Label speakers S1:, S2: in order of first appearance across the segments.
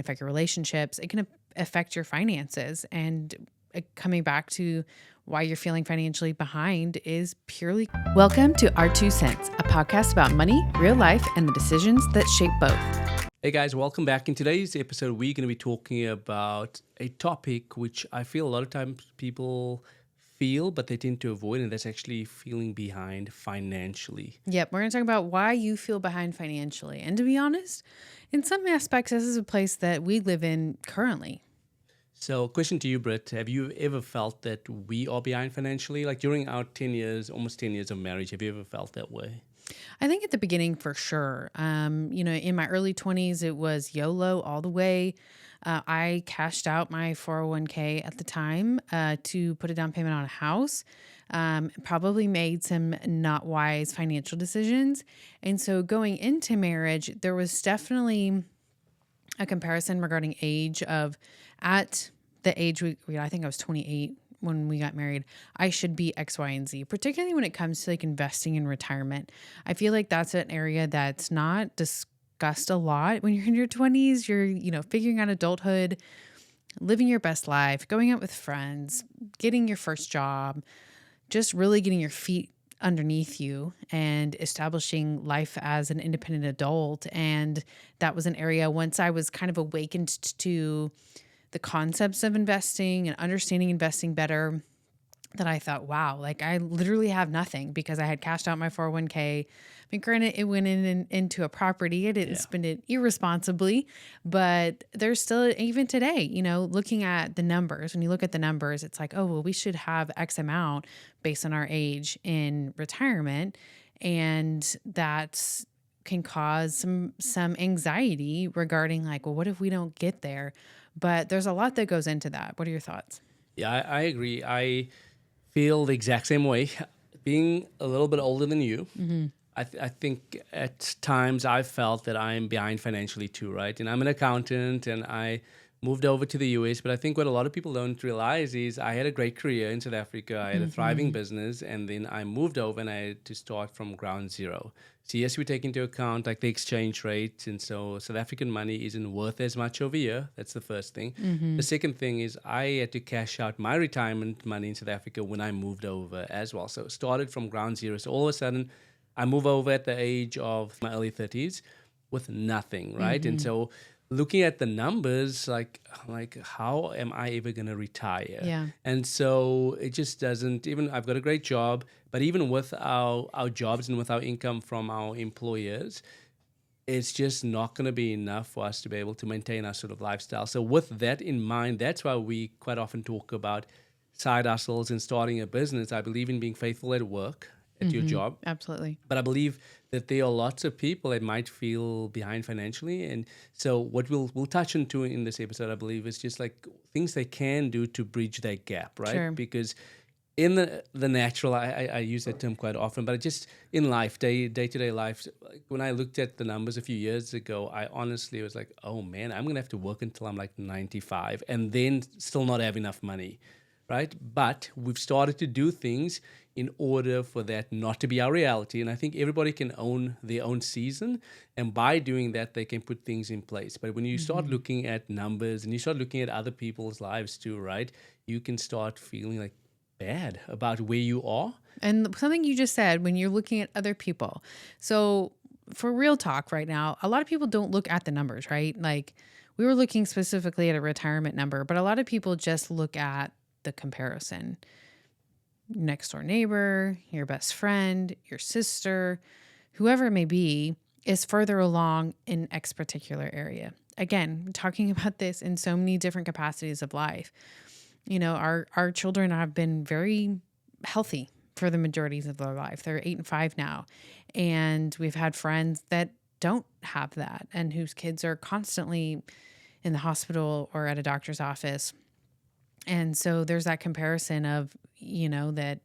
S1: affect your relationships. It can affect your finances. And coming back to why you're feeling financially behind is purely. Welcome to Our 2 Cents, a podcast about money, real life, and the decisions that shape both.
S2: Hey guys, welcome back. In today's episode, we're going to be talking about a topic which I feel a lot of times people feel, but they tend to avoid, and that's actually feeling behind financially.
S1: Yep, we're going to talk about why you feel behind financially. And to be honest, in some aspects, this is a place that we live in currently.
S2: So, question to you, Britt. Have you ever felt that we are behind financially? Like during our 10 years, almost 10 years of marriage, have you ever felt that way?
S1: I think at the beginning for sure. In my early 20s, it was YOLO all the way. I cashed out my 401k at the time to put a down payment on a house. Probably made some not wise financial decisions. And so going into marriage, there was definitely a comparison regarding age of at the age I think I was 28 when we got married, I should be X, Y, and Z, particularly when it comes to like investing in retirement. I feel like that's an area that's not discussed a lot when you're in your 20s. You're, figuring out adulthood, living your best life, going out with friends, getting your first job, just really getting your feet underneath you and establishing life as an independent adult. And that was an area once I was kind of awakened to the concepts of investing and understanding investing better, that I thought, wow, like I literally have nothing because I had cashed out my 401k. I mean, granted, it went into a property. I didn't spend it irresponsibly, but there's still, even today, looking at the numbers, when you look at the numbers, it's like, oh, well, we should have X amount based on our age in retirement. And that can cause some anxiety regarding like, well, what if we don't get there? But there's a lot that goes into that. What are your thoughts?
S2: Yeah, I agree. I feel the exact same way. Being a little bit older than you, I think at times I've felt that I'm behind financially too, right? And I'm an accountant and I moved over to the US, but I think what a lot of people don't realize is I had a great career in South Africa. I had a thriving business, and then I moved over and I had to start from ground zero. So yes, we take into account like the exchange rate, and so South African money isn't worth as much over here. That's the first thing. The second thing is I had to cash out my retirement money in South Africa when I moved over as well. So it started from ground zero. So all of a sudden, I move over at the age of my early 30s with nothing, right? And so looking at the numbers, like how am I ever going to retire?
S1: Yeah.
S2: And so it just doesn't, even I've got a great job, but even with our jobs and with our income from our employers, it's just not going to be enough for us to be able to maintain our sort of lifestyle. So with that in mind, that's why we quite often talk about side hustles and starting a business. I believe in being faithful at work, at your job.
S1: Absolutely.
S2: But I believe that there are lots of people that might feel behind financially. And so what we'll touch into in this episode, I believe, is just like things they can do to bridge that gap, right?
S1: Sure.
S2: Because in the natural, I use that term quite often, but just in life, day-to-day life, like when I looked at the numbers a few years ago, I honestly was like, oh man, I'm going to have to work until I'm like 95 and then still not have enough money, right? But we've started to do things in order for that not to be our reality. And I think everybody can own their own season. And by doing that, they can put things in place. But when you start looking at numbers and you start looking at other people's lives too, right, you can start feeling like bad about where you are.
S1: And something you just said, when you're looking at other people. So for real talk right now, a lot of people don't look at the numbers, right? Like we were looking specifically at a retirement number, but a lot of people just look at the comparison. Next door neighbor, your best friend, your sister, whoever it may be, is further along in X particular area. Again, talking about this in so many different capacities of life. Our children have been very healthy for the majorities of their life. They're 8 and 5 now. And we've had friends that don't have that and whose kids are constantly in the hospital or at a doctor's office. And so there's that comparison of, that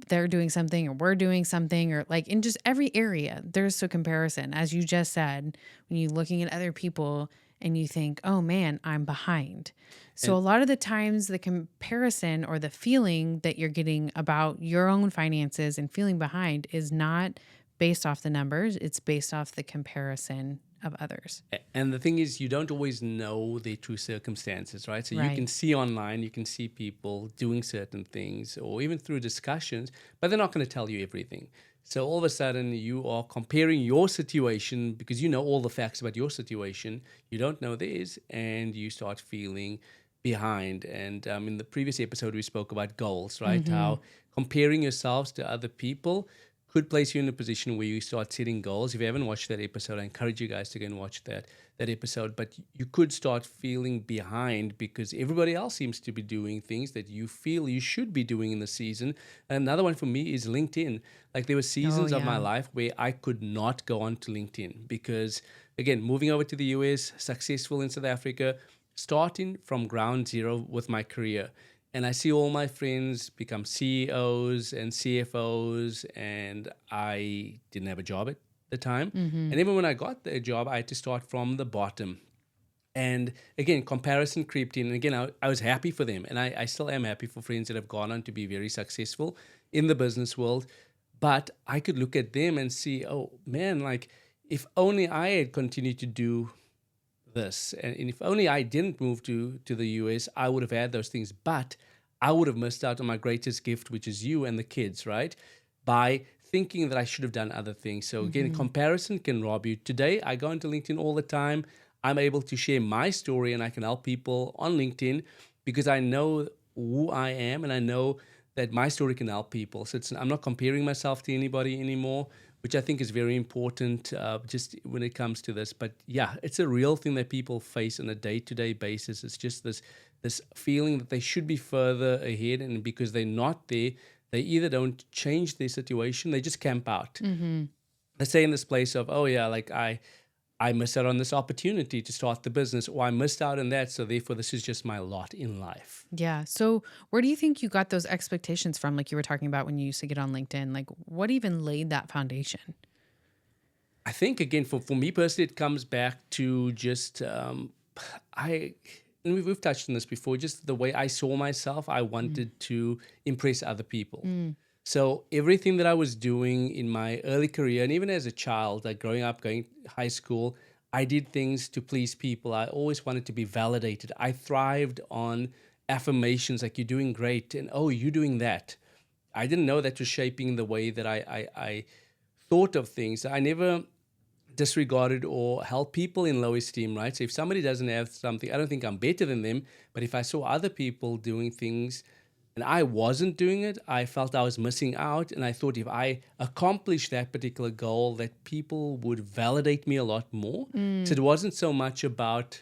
S1: they're doing something or we're doing something, or like in just every area, there's a comparison. As you just said, when you're looking at other people and you think, oh man, I'm behind. So a lot of the times the comparison or the feeling that you're getting about your own finances and feeling behind is not based off the numbers. It's based off the comparison of others.
S2: And the thing is, you don't always know their true circumstances, right? So you
S1: Right.
S2: can see online, you can see people doing certain things or even through discussions, but they're not going to tell you everything. So all of a sudden, you are comparing your situation because you know all the facts about your situation. You don't know theirs, and you start feeling behind. And in the previous episode, we spoke about goals, right?
S1: Mm-hmm.
S2: How comparing yourselves to other people could place you in a position where you start setting goals. If you haven't watched that episode, I encourage you guys to go and watch that episode. But you could start feeling behind because everybody else seems to be doing things that you feel you should be doing in the season. Another one for me is LinkedIn. Like there were
S1: Oh,
S2: seasons of my
S1: yeah.
S2: life where I could not go onto LinkedIn because, again, moving over to the US, successful in South Africa, starting from ground zero with my career. And I see all my friends become CEOs and CFOs, and I didn't have a job at the time.
S1: Mm-hmm.
S2: And even when I got the job, I had to start from the bottom. And again, comparison creeped in. And again, I was happy for them. And I still am happy for friends that have gone on to be very successful in the business world. But I could look at them and see, oh man, like if only I had continued to do this. And if only I didn't move to the US, I would have had those things. But I would have missed out on my greatest gift, which is you and the kids, right? By thinking that I should have done other things. So again,
S1: Mm-hmm.
S2: comparison can rob you. Today, I go into LinkedIn all the time. I'm able to share my story and I can help people on LinkedIn because I know who I am and I know that my story can help people. So I'm not comparing myself to anybody anymore, which I think is very important just when it comes to this. But yeah, it's a real thing that people face on a day-to-day basis. It's just this feeling that they should be further ahead, and because they're not there, they either don't change their situation, they just camp out.
S1: Mm-hmm.
S2: Let's say in this place of, oh yeah, like I missed out on this opportunity to start the business, or I missed out on that, so therefore this is just my lot in life.
S1: Yeah. So where do you think you got those expectations from? Like you were talking about when you used to get on LinkedIn, like what even laid that foundation?
S2: I think again for me personally, it comes back to just I and we've touched on this before. Just the way I saw myself, I wanted to impress other people.
S1: Mm.
S2: So everything that I was doing in my early career, and even as a child, like growing up, going high school, I did things to please people. I always wanted to be validated. I thrived on affirmations like "you're doing great" and "oh, you're doing that." I didn't know that was shaping the way that I thought of things. I never disregarded or held people in low esteem, right? So if somebody doesn't have something, I don't think I'm better than them. But if I saw other people doing things and I wasn't doing it, I felt I was missing out. And I thought if I accomplished that particular goal, that people would validate me a lot more. So
S1: Mm.
S2: it wasn't so much about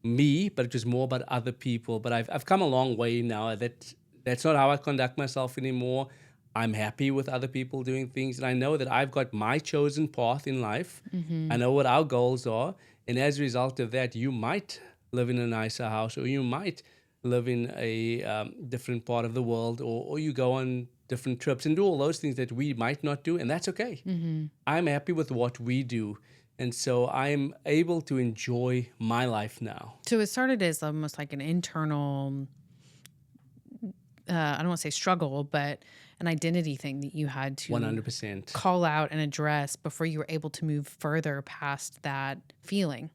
S2: me, but it was more about other people. But I've come a long way now. That's not how I conduct myself anymore. I'm happy with other people doing things, and I know that I've got my chosen path in life.
S1: Mm-hmm.
S2: I know what our goals are, and as a result of that, you might live in a nicer house, or you might live in a different part of the world, or you go on different trips and do all those things that we might not do, and that's okay.
S1: Mm-hmm.
S2: I'm happy with what we do, and so I'm able to enjoy my life now.
S1: So it started as almost like an internal, I don't want to say struggle, but an identity thing that you had to
S2: 100%.
S1: call out and address before you were able to move further past that feeling.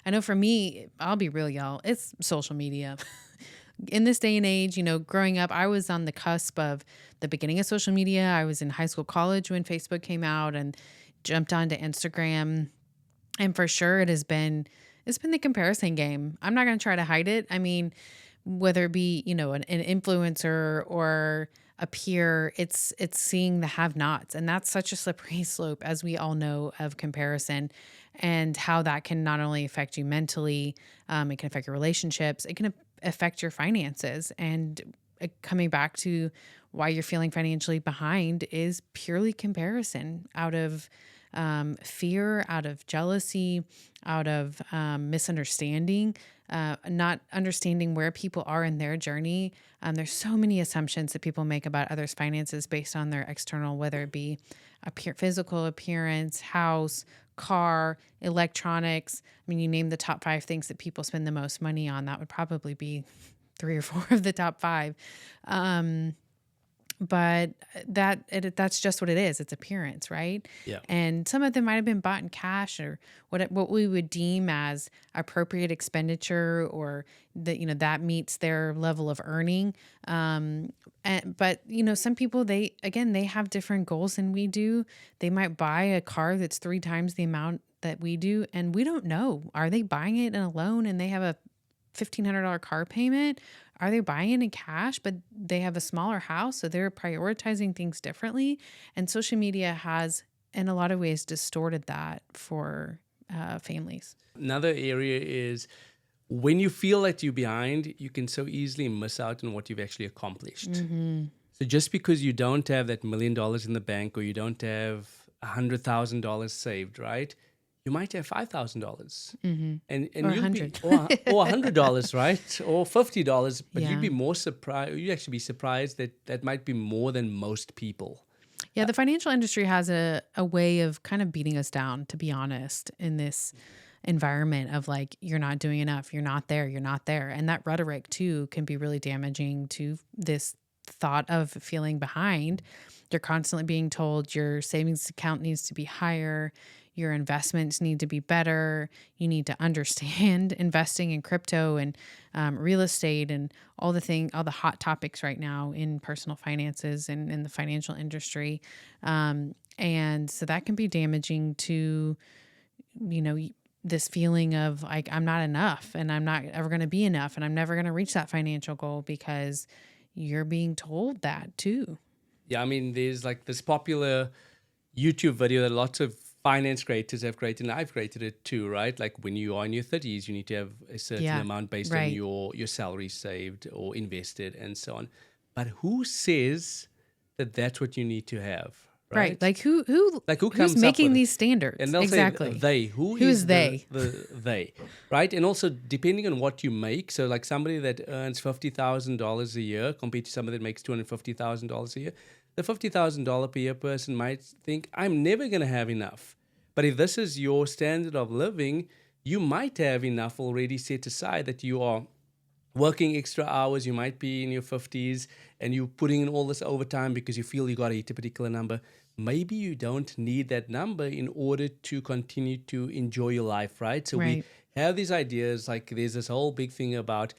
S1: I know for me, I'll be real, y'all, it's social media. In this day and age, growing up, I was on the cusp of the beginning of social media. I was in high school, college when Facebook came out and jumped onto Instagram. And for sure it's been the comparison game. I'm not going to try to hide it. I mean, whether it be, an influencer or a peer, it's seeing the have-nots. And that's such a slippery slope, as we all know, of comparison and how that can not only affect you mentally, it can affect your relationships, it can affect your finances. And coming back to why you're feeling financially behind is purely comparison out of fear, out of jealousy, out of misunderstanding, not understanding where people are in their journey. There's so many assumptions that people make about others' finances based on their external, whether it be physical appearance, house, car, electronics. I mean, you name the top 5 things that people spend the most money on. That would probably be 3 or 4 of the top 5. But that's just what it is. It's appearance, right?
S2: Yeah.
S1: And some of them might have been bought in cash or what we would deem as appropriate expenditure, or that that meets their level of earning. But some people, they have different goals than we do. They might buy a car that's 3 times the amount that we do, and we don't know. Are they buying it in a loan and they have a $1,500 car payment? Are they buying it in cash, but they have a smaller house? So they're prioritizing things differently. And social media has, in a lot of ways, distorted that for families.
S2: Another area is when you feel that you're behind, you can so easily miss out on what you've actually accomplished. So just because you don't have that $1 million in the bank, or you don't have $100,000 saved, right? You might have $5,000, and
S1: Or
S2: you'll be
S1: 100.
S2: or $100, right, or $50, but
S1: Yeah.
S2: you'd be more surprised. You'd actually be surprised that that might be more than most people.
S1: Yeah, the financial industry has a way of kind of beating us down, to be honest, in this environment of like, you're not doing enough, you're not there, you're not there. And that rhetoric too can be really damaging to this thought of feeling behind. You're constantly being told your savings account needs to be higher, your investments need to be better, you need to understand investing in crypto and real estate and all the hot topics right now in personal finances and in the financial industry. And so that can be damaging to, you know, this feeling of like, I'm not enough and I'm not ever going to be enough and I'm never going to reach that financial goal, because you're being told that too.
S2: Yeah, I mean, there's like this popular YouTube video that lots of finance creators have created, and I've created it too, right? Like when you are in your 30s, you need to have a certain
S1: Yeah,
S2: amount based on
S1: right.
S2: your salary saved or invested and so on. But who says that that's what you need to have,
S1: Right.
S2: right?
S1: Like who
S2: Like who
S1: who's
S2: comes up
S1: making
S2: with it?
S1: these standards?
S2: And they'll
S1: Exactly.
S2: say they. Who
S1: Who is
S2: is
S1: they?
S2: the they, right? And also depending on what you make. So like somebody that earns $50,000 a year compared to somebody that makes $250,000 a year, the $50,000 per year person might think, I'm never going to have enough. But if this is your standard of living, you might have enough already set aside, that you are working extra hours. You might be in your 50s and you're putting in all this overtime because you feel you got to hit a particular number. Maybe you don't need that number in order to continue to enjoy your life, right? So we
S1: Right.
S2: have these ideas, like there's this whole big thing about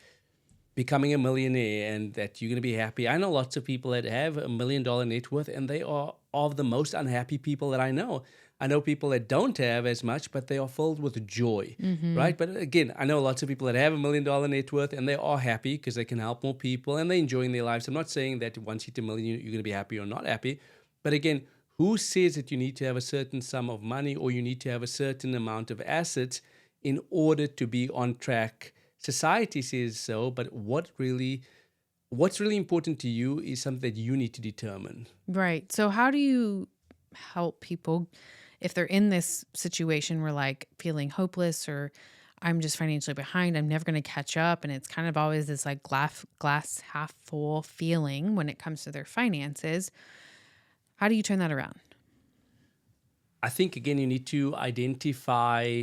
S2: becoming a millionaire and that you're going to be happy. I know lots of people that have $1 million net worth, and they are of the most unhappy people that I know. I know people that don't have as much, but they are filled with joy, right? But again, I know lots of people that have $1 million net worth and they are happy because they can help more people and they're enjoying their lives. I'm not saying that once you hit $1 million, you're going to be happy or not happy. But again, who says that you need to have a certain sum of money or you need to have a certain amount of assets in order to be on track? Society says so, but what's really important to you is something that you need to determine.
S1: Right. So how do you help people if they're in this situation where like feeling hopeless, or I'm just financially behind, I'm never going to catch up, and it's kind of always this like glass half full feeling when it comes to their finances? How do you turn that around?
S2: I think, again, you need to identify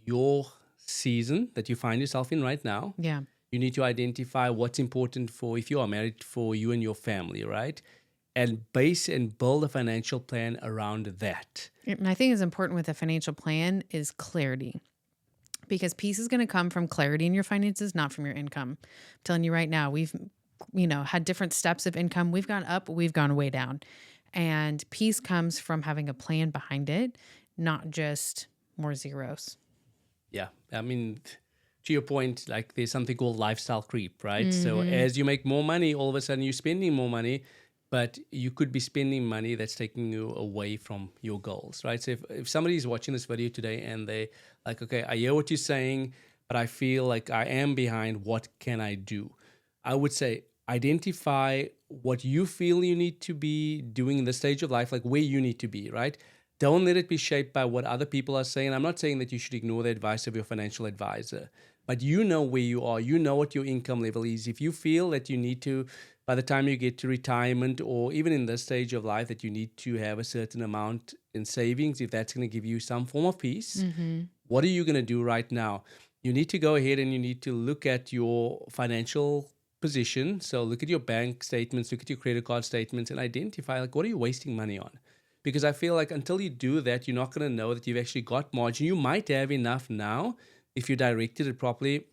S2: your season that you find yourself in right now.
S1: Yeah.
S2: You need to identify what's important for, if you are married, for you and your family, right? And base and build a financial plan around that.
S1: And I think it's important with a financial plan is clarity, because peace is going to come from clarity in your finances, not from your income. I'm telling you right now, we've, had different steps of income. We've gone up, we've gone way down. And peace comes from having a plan behind it, not just more zeros.
S2: Yeah. I mean, to your point, like there's something called lifestyle creep, right? So as you make more money, all of a sudden you're spending more money, but you could be spending money that's taking you away from your goals, right? So if somebody is watching this video today and they like, okay, I hear what you're saying, but I feel like I am behind, what can I do? I would say identify what you feel you need to be doing in this stage of life, like where you need to be, right? Don't let it be shaped by what other people are saying. I'm not saying that you should ignore the advice of your financial advisor, but you know where you are. You know what your income level is. If you feel that you need to, by the time you get to retirement or even in this stage of life, that you need to have a certain amount in savings, if that's going to give you some form of peace, what are you going to do right now? You need to go ahead and you need to look at your financial position. So look at your bank statements, look at your credit card statements, and identify like what are you wasting money on? Because I feel like until you do that, you're not going to know that you've actually got margin. You might have enough now if you directed it properly.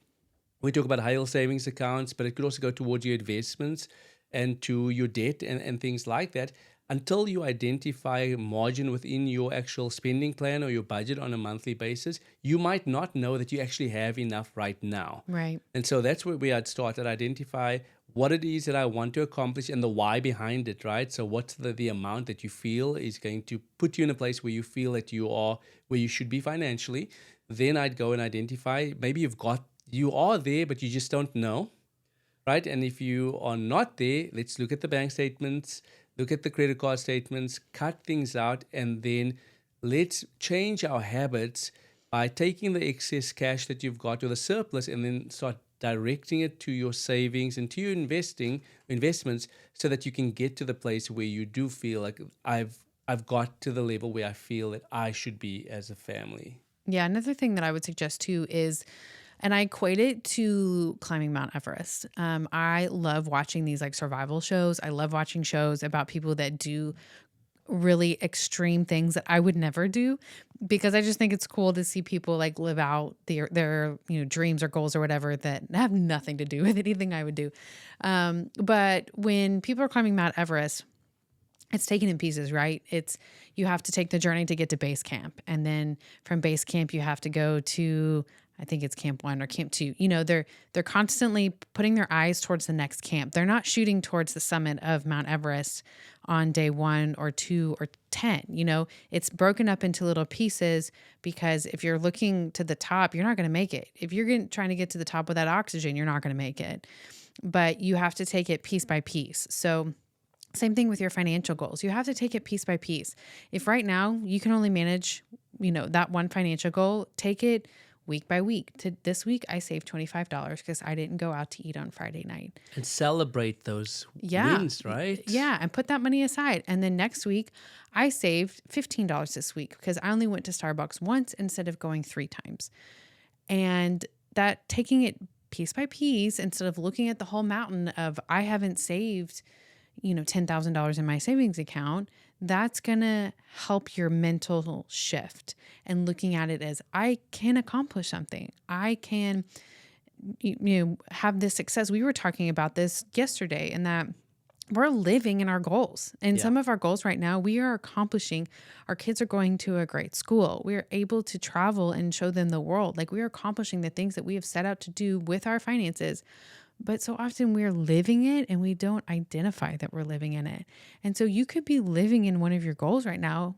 S2: We talk about high yield savings accounts, but it could also go towards your investments and to your debt and things like that. Until you identify margin within your actual spending plan or your budget on a monthly basis, you might not know that you actually have enough right now.
S1: Right.
S2: And so that's where we had started, identify what it is that I want to accomplish and the why behind it, right? So what's the amount that you feel is going to put you in a place where you feel that you are where you should be financially. Then I'd go and identify, maybe you are there, but you just don't know, right? And if you are not there, let's look at the bank statements, look at the credit card statements, cut things out, and then let's change our habits by taking the excess cash that you've got or the surplus and then start directing it to your savings and to your investments so that you can get to the place where you do feel like I've got to the level where I feel that I should be as a family.
S1: Yeah. Another thing that I would suggest too is, and I equate it to climbing Mount Everest. I love watching these like survival shows. I love watching shows about people that do really extreme things that I would never do, because I just think it's cool to see people like live out their dreams or goals or whatever that have nothing to do with anything I would do. But when people are climbing Mount Everest, it's taken in pieces, right? You have to take the journey to get to base camp. And then from base camp, you have to go to, I think it's camp 1 or camp 2. They're constantly putting their eyes towards the next camp. They're not shooting towards the summit of Mount Everest on day 1 or 2 or 10. It's broken up into little pieces, because if you're looking to the top, you're not going to make it. If you're trying to get to the top without oxygen, you're not going to make it. But you have to take it piece by piece. So same thing with your financial goals. You have to take it piece by piece. If right now you can only manage, that one financial goal, take it week by week. This week, I saved $25 because I didn't go out to eat on Friday night.
S2: And celebrate those wins, right?
S1: Yeah, and put that money aside. And then next week, I saved $15 this week because I only went to Starbucks once instead of going 3 times. And that, taking it piece by piece instead of looking at the whole mountain of I haven't saved $10,000 in my savings account, that's going to help your mental shift and looking at it as I can accomplish something. I can, have this success. We were talking about this yesterday, and that we're living in our goals. And some of our goals right now, we are accomplishing. Our kids are going to a great school. We are able to travel and show them the world. Like, we are accomplishing the things that we have set out to do with our finances. But so often we're living it and we don't identify that we're living in it. And so you could be living in one of your goals right now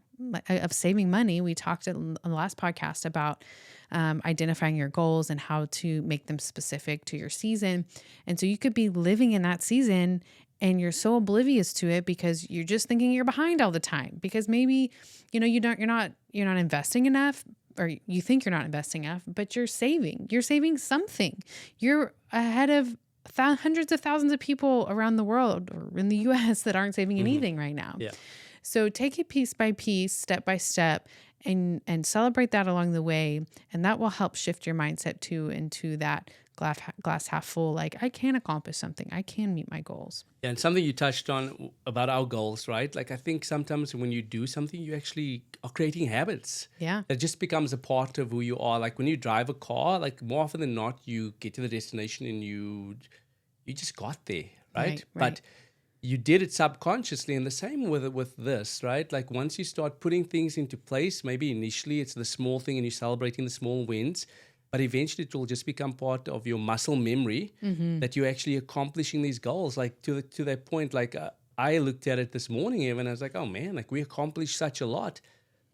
S1: of saving money. We talked on the last podcast about identifying your goals and how to make them specific to your season. And so you could be living in that season and you're so oblivious to it because you're just thinking you're behind all the time, because maybe, you're not investing enough, or you think you're not investing enough, but you're saving something. You're ahead of hundreds of thousands of people around the world or in the US that aren't saving anything right now.
S2: Yeah.
S1: So take it piece by piece, step by step, and celebrate that along the way. And that will help shift your mindset too into that glass half full. Like, I can accomplish something. I can meet my goals.
S2: Yeah, and something you touched on about our goals, right? Like, I think sometimes when you do something, you actually are creating habits.
S1: Yeah.
S2: That just becomes a part of who you are. Like, when you drive a car, like, more often than not, you get to the destination and you just got there, right? But you did it subconsciously, and the same with this, right? Like, once you start putting things into place, maybe initially it's the small thing and you're celebrating the small wins, but eventually it will just become part of your muscle memory that you're actually accomplishing these goals. Like, to that point, like, I looked at it this morning even, and I was like, oh man, like, we accomplished such a lot.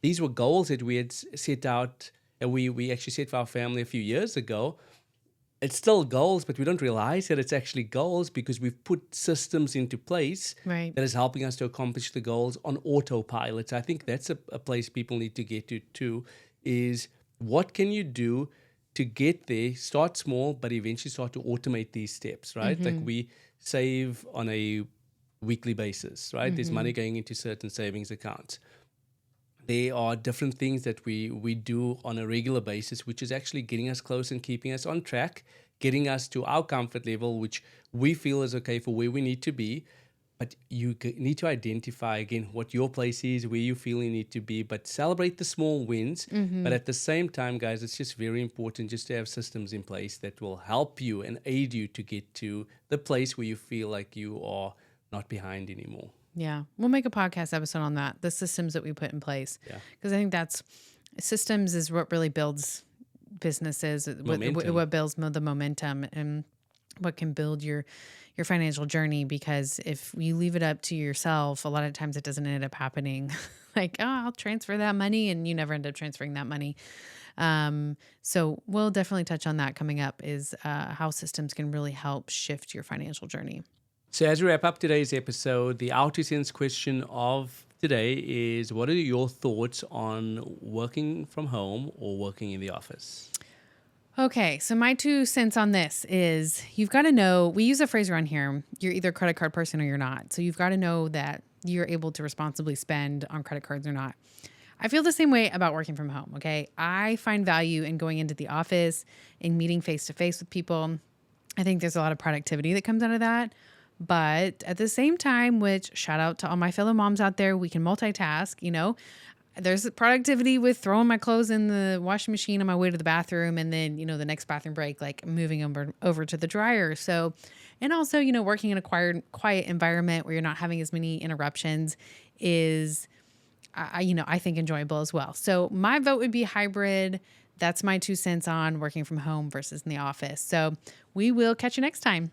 S2: These were goals that we had set out, and we actually set for our family a few years ago. It's still goals, but we don't realize that it's actually goals because we've put systems into place that is helping us to accomplish the goals on autopilot. So I think that's a place people need to get to too, is what can you do to get there? Start small, but eventually start to automate these steps, right? Like, we save on a weekly basis, right? There's money going into certain savings accounts. There are different things that we do on a regular basis, which is actually getting us close and keeping us on track, getting us to our comfort level, which we feel is okay for where we need to be. But you need to identify again what your place is, where you feel you need to be, but celebrate the small wins. But at the same time, guys, it's just very important just to have systems in place that will help you and aid you to get to the place where you feel like you are not behind anymore.
S1: Yeah. We'll make a podcast episode on that, the systems that we put in place.
S2: Yeah.
S1: Because I think systems is what really builds businesses, what builds the momentum and what can build your financial journey. Because if you leave it up to yourself, a lot of times it doesn't end up happening. Like, oh, I'll transfer that money, and you never end up transferring that money. So we'll definitely touch on that coming up, is how systems can really help shift your financial journey.
S2: So as we wrap up today's episode, the out to sense question of today is, what are your thoughts on working from home or working in the office?
S1: Okay, so my 2 cents on this is, you've got to know, we use a phrase around here, you're either a credit card person or you're not. So you've got to know that you're able to responsibly spend on credit cards or not. I feel the same way about working from home, okay? I find value in going into the office and meeting face-to-face with people. I think there's a lot of productivity that comes out of that. But at the same time, which shout out to all my fellow moms out there, we can multitask, There's productivity with throwing my clothes in the washing machine on my way to the bathroom, and then, the next bathroom break, like moving over to the dryer. So, and also, working in a quiet environment where you're not having as many interruptions is, I think enjoyable as well. So my vote would be hybrid. That's my 2 cents on working from home versus in the office. So we will catch you next time.